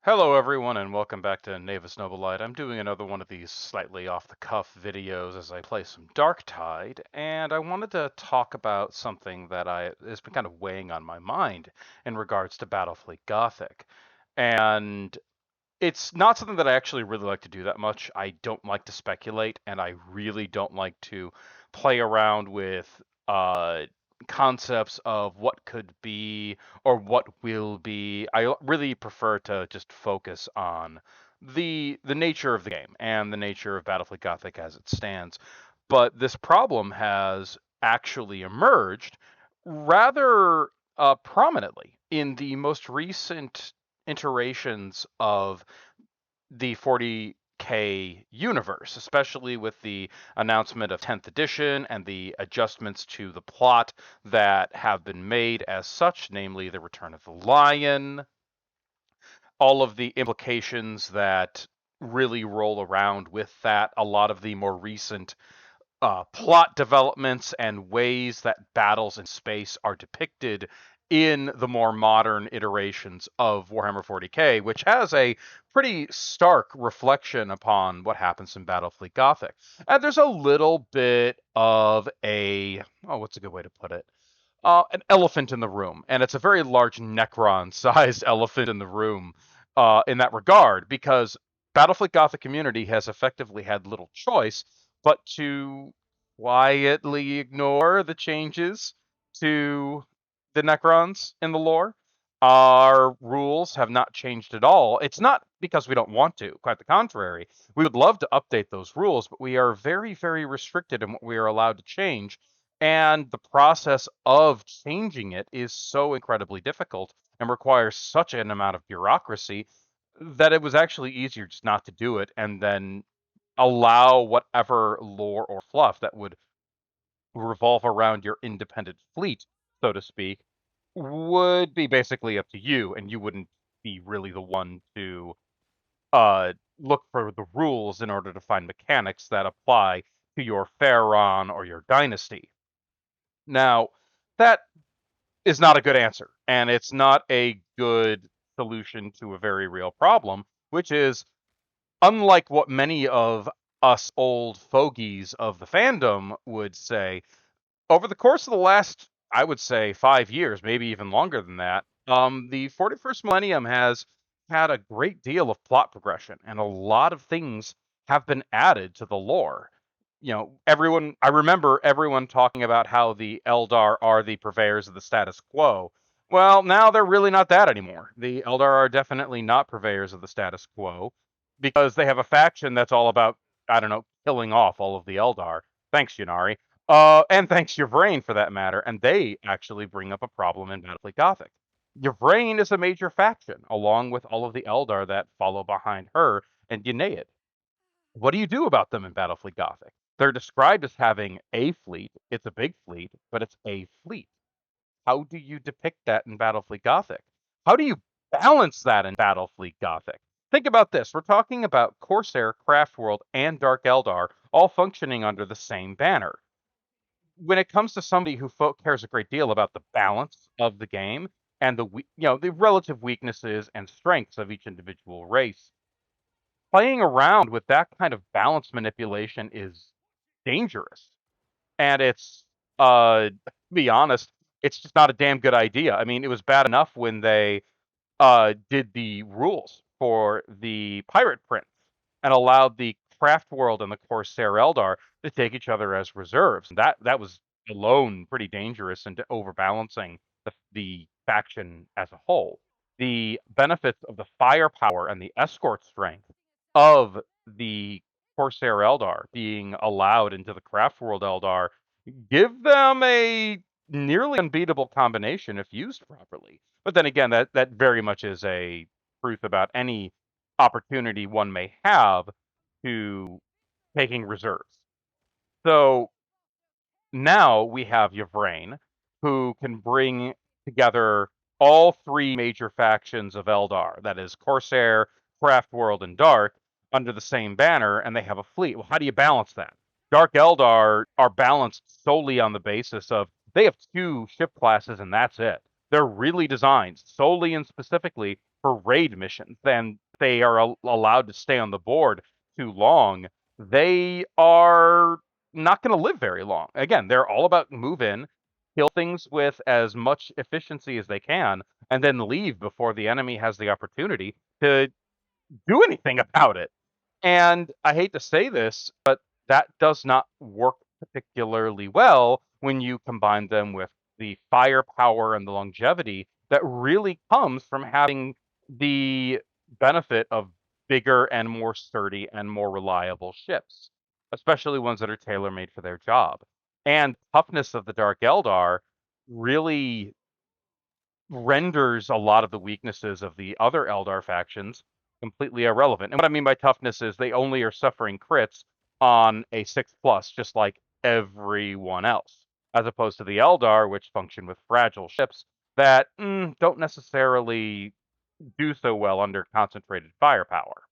Hello everyone and welcome back to Navis Nobilite. I'm doing another one of these slightly off-the-cuff videos as I play some Darktide, and I wanted to talk about something that has been kind of weighing on my mind in regards to Battlefleet Gothic. And it's not something that I actually really like to do that much. I don't like to speculate, and I really don't like to play around with concepts of what could be or what will be. I really prefer to just focus on the nature of the game and the nature of Battlefield Gothic as it stands. But this problem has actually emerged rather prominently in the most recent iterations of the 40K universe, especially with the announcement of 10th edition and the adjustments to the plot that have been made as such, namely the return of the lion, all of the implications that really roll around with that, a lot of the more recent plot developments and ways that battles in space are depicted in the more modern iterations of Warhammer 40K, which has a pretty stark reflection upon what happens in Battlefleet Gothic. And there's a little bit of what's a good way to put it? An elephant in the room, and it's a very large Necron-sized elephant in the room in that regard, because Battlefleet Gothic community has effectively had little choice but to quietly ignore the changes to the Necrons in the lore. Our rules have not changed at all. It's not because we don't want to, quite the contrary. We would love to update those rules, but we are very, very restricted in what we are allowed to change. And the process of changing it is so incredibly difficult and requires such an amount of bureaucracy that it was actually easier just not to do it and then allow whatever lore or fluff that would revolve around your independent fleet, so to speak, would be basically up to you, and you wouldn't be really the one to look for the rules in order to find mechanics that apply to your Pharaon or your dynasty. Now, that is not a good answer, and it's not a good solution to a very real problem, which is unlike what many of us old fogies of the fandom would say, over the course of the last, I would say, 5 years, maybe even longer than that, the 41st millennium has had a great deal of plot progression, and a lot of things have been added to the lore. I remember everyone talking about how the Eldar are the purveyors of the status quo. Well, now they're really not that anymore. The Eldar are definitely not purveyors of the status quo because they have a faction that's all about, I don't know, killing off all of the Eldar. Thanks, Yunari. And thanks Yvraine for that matter, and they actually bring up a problem in Battlefleet Gothic. Yvraine is a major faction, along with all of the Eldar that follow behind her and Ynead. What do you do about them in Battlefleet Gothic? They're described as having a fleet. It's a big fleet, but it's a fleet. How do you depict that in Battlefleet Gothic? How do you balance that in Battlefleet Gothic? Think about this. We're talking about Corsair, Craftworld, and Dark Eldar all functioning under the same banner. When it comes to somebody who cares a great deal about the balance of the game and the relative weaknesses and strengths of each individual race, playing around with that kind of balance manipulation is dangerous. And it's, to be honest, it's just not a damn good idea. I mean, it was bad enough when they did the rules for the Pirate Prince and allowed the Craft World and the Corsair Eldar to take each other as reserves. That was alone pretty dangerous and overbalancing the faction as a whole. The benefits of the firepower and the escort strength of the Corsair Eldar being allowed into the Craft World Eldar give them a nearly unbeatable combination if used properly. But then again, that very much is a truth about any opportunity one may have to taking reserves. So now we have Yvraine, who can bring together all three major factions of Eldar, that is Corsair, Craft World, and Dark, under the same banner, and they have a fleet. Well, how do you balance that? Dark Eldar are balanced solely on the basis of they have two ship classes and that's it. They're really designed solely and specifically for raid missions, then they are allowed to stay on the board too long, they are not going to live very long. Again, they're all about move in, kill things with as much efficiency as they can, and then leave before the enemy has the opportunity to do anything about it. And I hate to say this, but that does not work particularly well when you combine them with the firepower and the longevity that really comes from having the benefit of bigger and more sturdy and more reliable ships, especially ones that are tailor made for their job. And toughness of the Dark Eldar really renders a lot of the weaknesses of the other Eldar factions completely irrelevant. And what I mean by toughness is they only are suffering crits on a 6 plus, just like everyone else, as opposed to the Eldar, which function with fragile ships that don't necessarily do so well under concentrated firepower.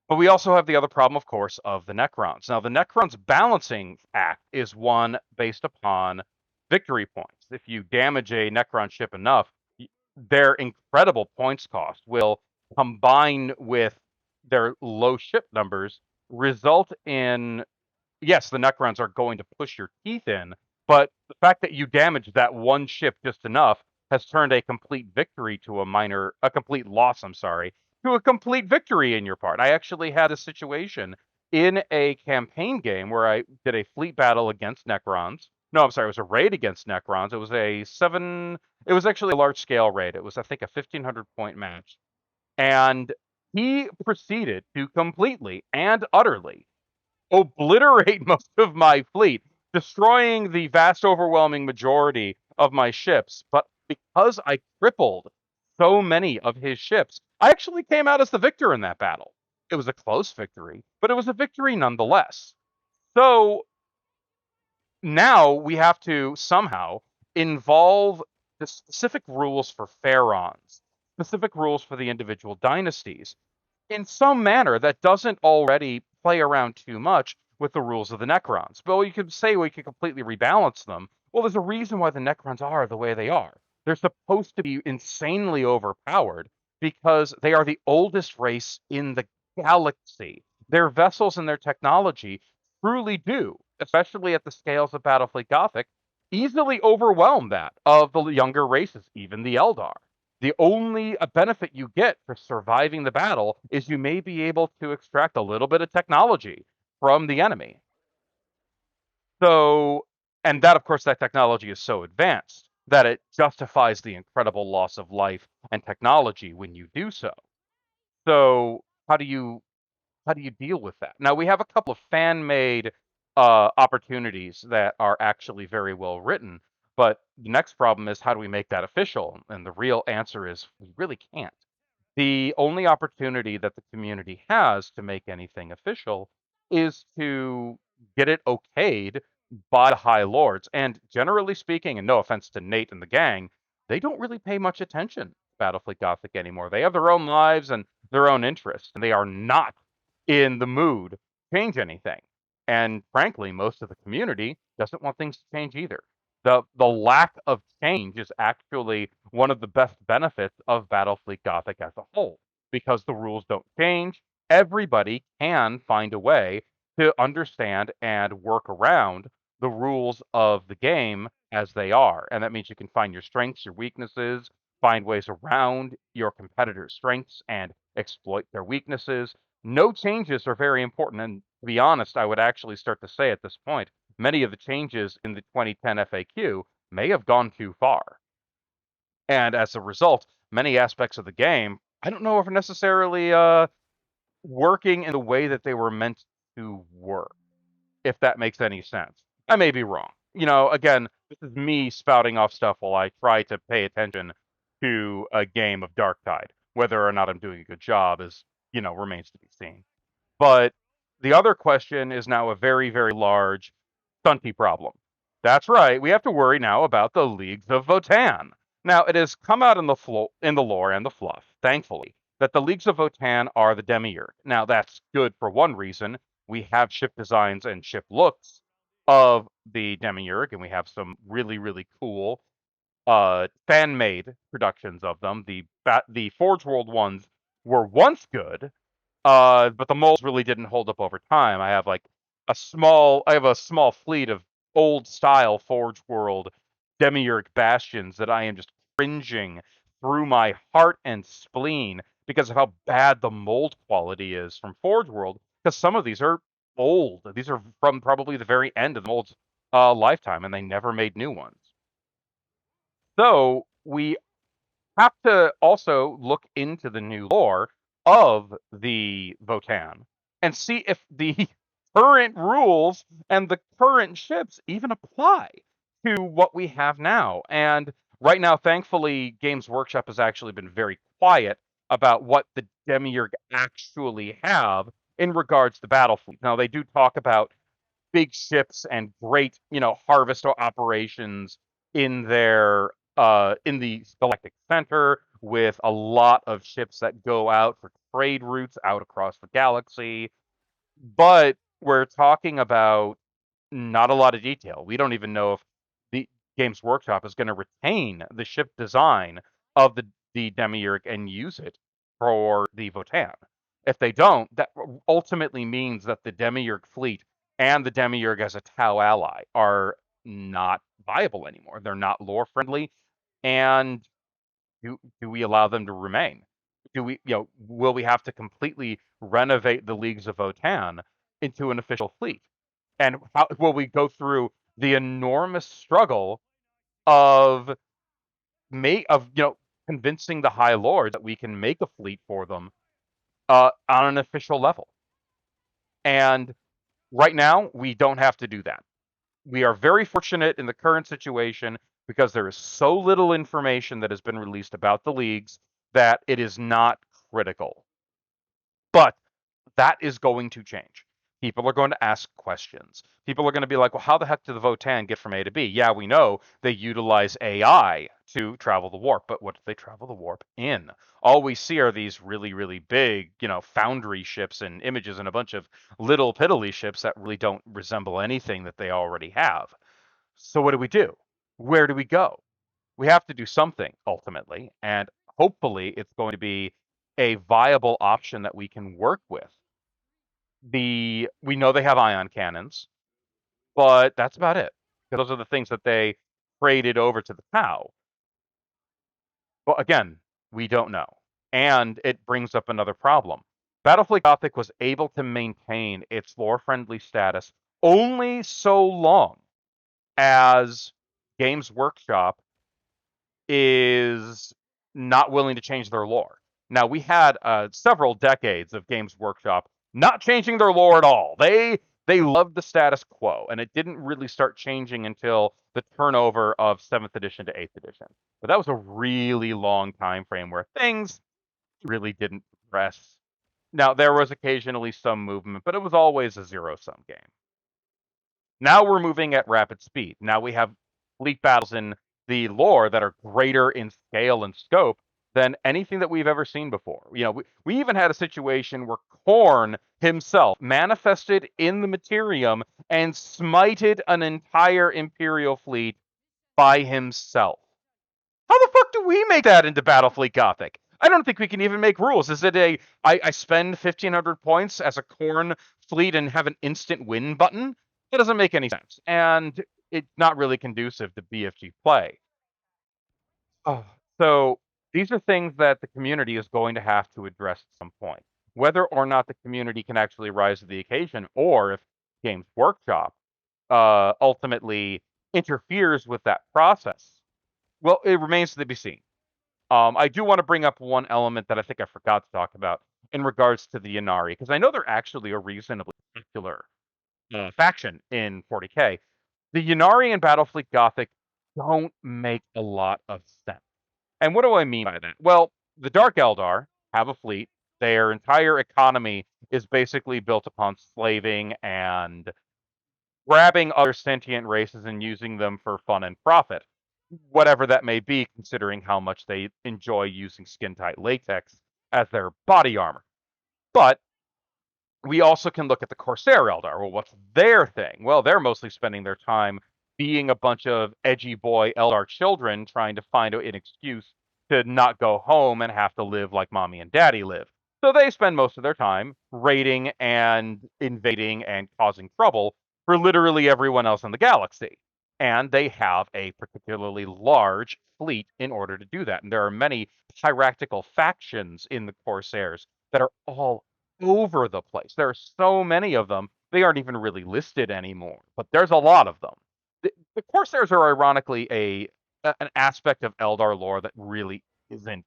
But we also have the other problem, of course, of the Necrons. Now, the Necrons' balancing act is one based upon victory points. If you damage a Necron ship enough, their incredible points cost will combine with their low ship numbers, result in yes, the Necrons are going to push your teeth in, but the fact that you damaged that one ship just enough has turned a complete victory to a complete loss, I'm sorry, to a complete victory in your part. I actually had a situation in a campaign game where I did a fleet battle against Necrons. No, I'm sorry, it was a raid against Necrons. It was actually a large scale raid. It was, I think, a 1,500 point match. And he proceeded to completely and utterly obliterate most of my fleet, destroying the vast overwhelming majority of my ships. But because I crippled so many of his ships, I actually came out as the victor in that battle. It was a close victory, but it was a victory nonetheless. So now we have to somehow involve the specific rules for pharaons, specific rules for the individual dynasties, in some manner that doesn't already play around too much with the rules of the Necrons. But you could say we could completely rebalance them. Well, there's a reason why the Necrons are the way they are. They're supposed to be insanely overpowered because they are the oldest race in the galaxy. Their vessels and their technology truly do, especially at the scales of Battlefleet Gothic, easily overwhelm that of the younger races, even the Eldar. The only benefit you get for surviving the battle is you may be able to extract a little bit of technology from the enemy. So, and that, of course, that technology is so advanced that it justifies the incredible loss of life and technology when you do so. So, how do you deal with that? Now, we have a couple of fan-made opportunities that are actually very well written, but the next problem is how do we make that official? And the real answer is we really can't. The only opportunity that the community has to make anything official is to get it okayed by the High Lords. And generally speaking, and no offense to Nate and the gang, they don't really pay much attention to Battlefleet Gothic anymore. They have their own lives and their own interests, and they are not in the mood to change anything. And frankly, most of the community doesn't want things to change either. The lack of change is actually one of the best benefits of Battlefleet Gothic as a whole, because the rules don't change. Everybody can find a way to understand and work around the rules of the game as they are. And that means you can find your strengths, your weaknesses, find ways around your competitors' strengths and exploit their weaknesses. No changes are very important. And to be honest, I would actually start to say at this point, many of the changes in the 2010 FAQ may have gone too far. And as a result, many aspects of the game, I don't know if are necessarily working in the way that they were meant to work, if that makes any sense. I may be wrong. Again, this is me spouting off stuff while I try to pay attention to a game of Darktide. Whether or not I'm doing a good job remains to be seen. But the other question is now a very, very large stunty problem. That's right, we have to worry now about the Leagues of Votan. Now, it has come out in the lore and the fluff, thankfully, that the Leagues of Votan are the Demiurge. Now, that's good for one reason. We have ship designs and ship looks of the Demiurge, and we have some really, really cool fan-made productions of them. The Forge World ones were once good, but the molds really didn't hold up over time. I have a small fleet of old style Forge World Demiurge bastions that I am just cringing through my heart and spleen because of how bad the mold quality is from Forge World. Because some of these are old. These are from probably the very end of the mold's lifetime, and they never made new ones. So we have to also look into the new lore of the Votan and see if the current rules and the current ships even apply to what we have now. And right now, thankfully, Games Workshop has actually been very quiet about what the Demiurge actually have in regards to Battlefleet. Now, they do talk about big ships and great, harvest operations in their in the Galactic Center with a lot of ships that go out for trade routes out across the galaxy. But we're talking about not a lot of detail. We don't even know if the Games Workshop is going to retain the ship design of the Demiurge and use it for the Votan. If they don't, that ultimately means that the Demiurge fleet and the Demiurge as a Tau ally are not viable anymore. They're not lore friendly, and do we allow them to remain? Do we, will we have to completely renovate the leagues of Votan into an official fleet? And how will we go through the enormous struggle of convincing the High Lords that we can make a fleet for them on an official level? And right now, we don't have to do that. We are very fortunate in the current situation because there is so little information that has been released about the leagues that it is not critical. But that is going to change. People are going to ask questions. People are going to be like, well, how the heck did the Votan get from A to B? Yeah, we know they utilize AI to travel the warp, but what do they travel the warp in? All we see are these really, really big, foundry ships and images and a bunch of little piddly ships that really don't resemble anything that they already have. So what do we do? Where do we go? We have to do something ultimately, and hopefully it's going to be a viable option that we can work with. We know they have ion cannons, but that's about it. Because those are the things that they traded over to the Tau. But again, we don't know. And it brings up another problem. Battlefleet Gothic was able to maintain its lore-friendly status only so long as Games Workshop is not willing to change their lore. Now, we had several decades of Games Workshop not changing their lore at all. They loved the status quo, and it didn't really start changing until the turnover of 7th edition to 8th edition. But that was a really long time frame where things really didn't progress. Now, there was occasionally some movement, but it was always a zero-sum game. Now we're moving at rapid speed. Now we have fleet battles in the lore that are greater in scale and scope than anything that we've ever seen before. We even had a situation where Korn himself manifested in the Materium and smited an entire Imperial fleet by himself. How the fuck do we make that into Battlefleet Gothic? I don't think we can even make rules. Is it I spend 1,500 points as a Korn fleet and have an instant win button? It doesn't make any sense. And it's not really conducive to BFG play. Oh, so these are things that the community is going to have to address at some point. Whether or not the community can actually rise to the occasion, or if Games Workshop ultimately interferes with that process, well, it remains to be seen. I do want to bring up one element that I think I forgot to talk about in regards to the Yanari, because I know they're actually a reasonably popular faction in 40K. The Yanari and Battlefleet Gothic don't make a lot of sense. And what do I mean by that? Well, the Dark Eldar have a fleet. Their entire economy is basically built upon slaving and grabbing other sentient races and using them for fun and profit, whatever that may be, considering how much they enjoy using skin-tight latex as their body armor. But we also can look at the Corsair Eldar. Well, what's their thing? Well, they're mostly spending their time being a bunch of edgy boy Eldar children trying to find an excuse to not go home and have to live like mommy and daddy live. So they spend most of their time raiding and invading and causing trouble for literally everyone else in the galaxy. And they have a particularly large fleet in order to do that. And there are many piratical factions in the Corsairs that are all over the place. There are so many of them, they aren't even really listed anymore, but there's a lot of them. The Corsairs are ironically an aspect of Eldar lore that really isn't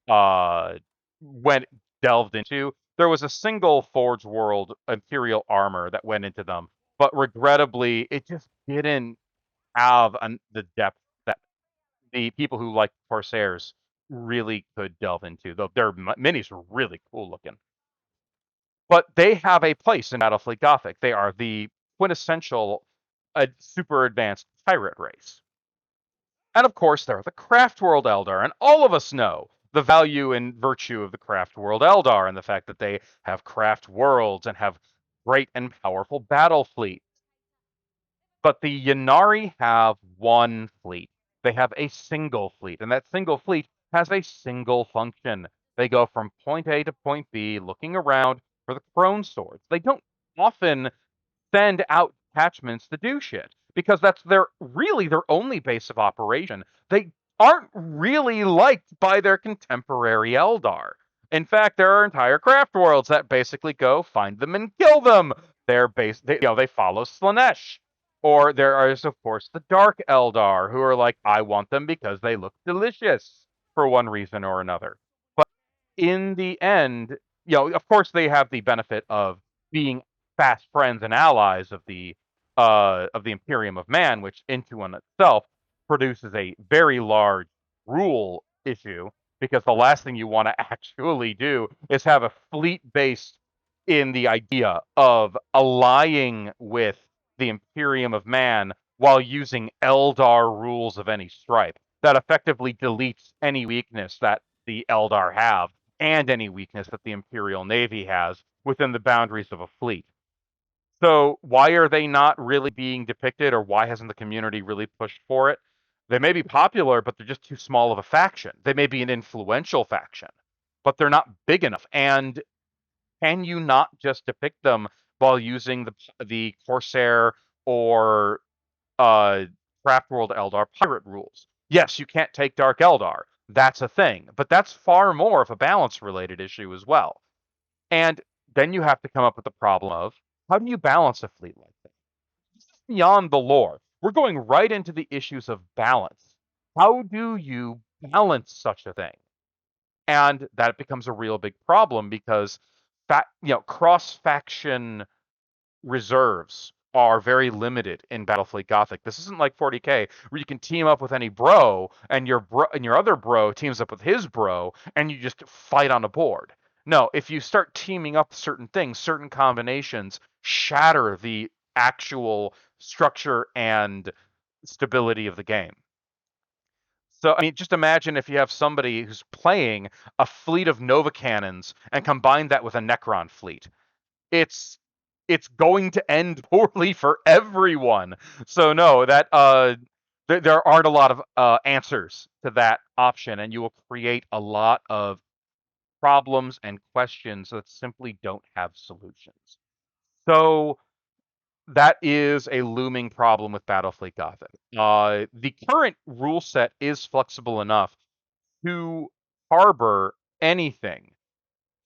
uh went delved into. There was a single Forge World Imperial armor that went into them, but regrettably, it just didn't have the depth that the people who like Corsairs really could delve into. Though their minis were really cool looking, but they have a place in Battlefleet Gothic. They are the quintessential super advanced pirate race. And of course, there are the Craft World Eldar, and all of us know the value and virtue of the Craft World Eldar and the fact that they have craft worlds and have great and powerful battle fleet. But the Yanari have one fleet. They have a single fleet, and that single fleet has a single function. They go from point A to point B, looking around for the Crone Swords. They don't often send out detachments to do shit because that's their only base of operation. They aren't really liked by their contemporary Eldar. In fact, there are entire craft worlds that basically go find them and kill them. They follow Slanesh. Or there is, of course, the Dark Eldar who are like, I want them because they look delicious for one reason or another. But in the end, of course, they have the benefit of being fast friends and allies of the Imperium of Man, which into and itself produces a very large rule issue because the last thing you want to actually do is have a fleet based in the idea of allying with the Imperium of Man while using Eldar rules of any stripe. That effectively deletes any weakness that the Eldar have and any weakness that the Imperial Navy has within the boundaries of a fleet. So why are they not really being depicted, or why hasn't the community really pushed for it? They may be popular, but they're just too small of a faction. They may be an influential faction, but they're not big enough. And can you not just depict them while using the Corsair or uh, Craft World Eldar pirate rules? Yes, you can't take Dark Eldar. That's a thing, but that's far more of a balance related issue as well. And then you have to come up with the problem of how do you balance a fleet like this? This is beyond the lore. We're going right into the issues of balance. How do you balance such a thing? And that becomes a real big problem because cross faction reserves are very limited in Battlefleet Gothic. This isn't like 40K where you can team up with any bro and your other bro teams up with his bro and you just fight on a board. No, if you start teaming up certain things, certain combinations shatter the actual structure and stability of the game. So, I mean, just imagine if you have somebody who's playing a fleet of Nova cannons and combine that with a Necron fleet. It's it's going to end poorly for everyone. So no, there aren't a lot of answers to that option, and you will create a lot of problems and questions that simply don't have solutions. So that is a looming problem with Battlefleet Gothic. The current rule set is flexible enough to harbor anything.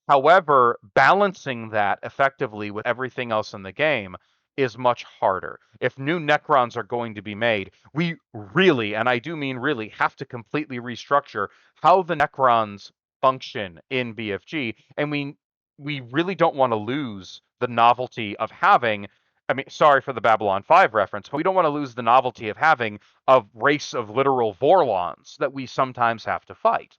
However, balancing that effectively with everything else in the game is much harder. If new Necrons are going to be made, we really, and I do mean really, have to completely restructure how the Necrons function in BFG, and we really don't want to lose the novelty of having. I mean, sorry for the Babylon 5 reference, but we don't want to lose the novelty of having a race of literal Vorlons that we sometimes have to fight.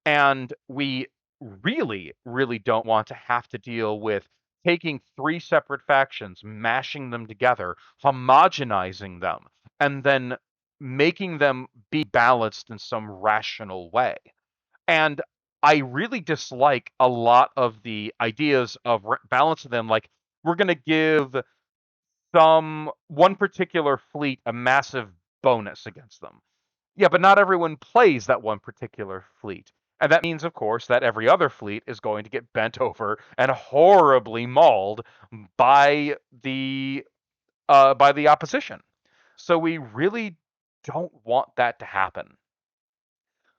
And we really, really don't want to have to deal with taking three separate factions, mashing them together, homogenizing them, and then making them be balanced in some rational way. And I really dislike a lot of the ideas of balancing them. Like, we're going to give one particular fleet a massive bonus against them. Yeah, but not everyone plays that one particular fleet. And that means, of course, that every other fleet is going to get bent over and horribly mauled by the opposition. So we really don't want that to happen.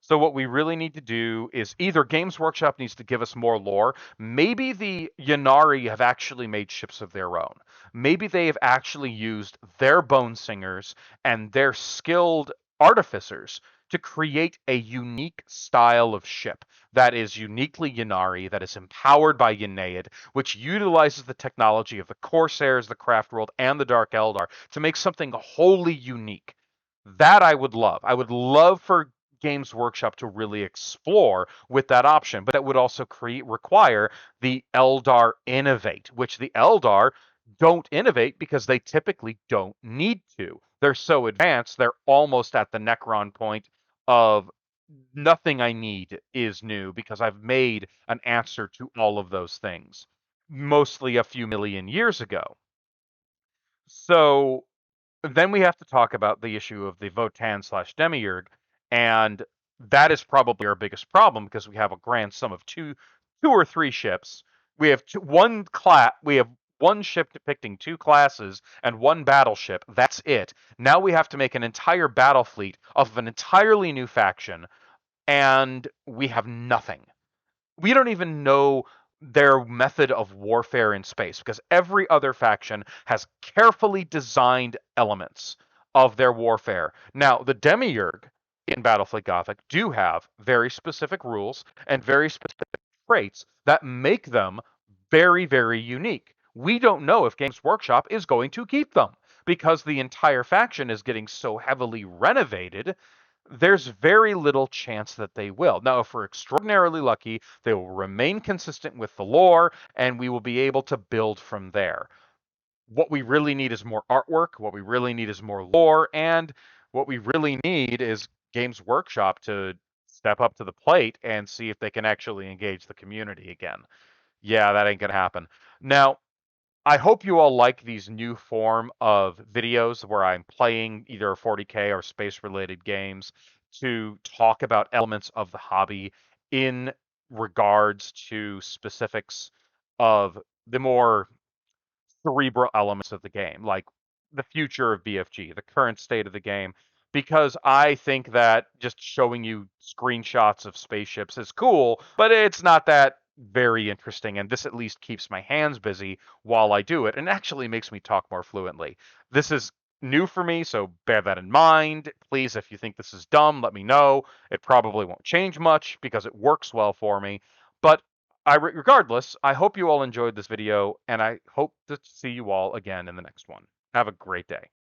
So what we really need to do is either Games Workshop needs to give us more lore. Maybe the Yanari have actually made ships of their own. Maybe they have actually used their bone singers and their skilled artificers to create a unique style of ship that is uniquely Yanari, that is empowered by Yneid, which utilizes the technology of the Corsairs, the Craft World, and the Dark Eldar to make something wholly unique. That I would love. I would love for Games Workshop to really explore with that option, but that would also require the Eldar innovate, which the Eldar don't innovate because they typically don't need to. They're so advanced, they're almost at the Necron point of nothing I need is new because I've made an answer to all of those things, mostly a few million years ago. So then we have to talk about the issue of the Votan slash Demiurge, and that is probably our biggest problem because we have a grand sum of two or three ships. We have we have one ship depicting two classes and one battleship. That's it. Now we have to make an entire battle fleet of an entirely new faction, and we have nothing. We don't even know their method of warfare in space because every other faction has carefully designed elements of their warfare. Now, the Demiurge in Battlefleet Gothic do have very specific rules and very specific traits that make them very, very unique. We don't know if Games Workshop is going to keep them because the entire faction is getting so heavily renovated. There's very little chance that they will. Now, if we're extraordinarily lucky, they will remain consistent with the lore, and we will be able to build from there. What we really need is more artwork, what we really need is more lore, and what we really need is Games Workshop to step up to the plate and see if they can actually engage the community again. Yeah, that ain't gonna happen. Now, I hope you all like these new form of videos where I'm playing either 40K or space related games to talk about elements of the hobby in regards to specifics of the more cerebral elements of the game, like the future of BFG, the current state of the game, because I think that just showing you screenshots of spaceships is cool, but it's not that very interesting, and this at least keeps my hands busy while I do it, and actually makes me talk more fluently. This is new for me, so bear that in mind. Please, if you think this is dumb, let me know. It probably won't change much because it works well for me, but regardless, I hope you all enjoyed this video, and I hope to see you all again in the next one. Have a great day.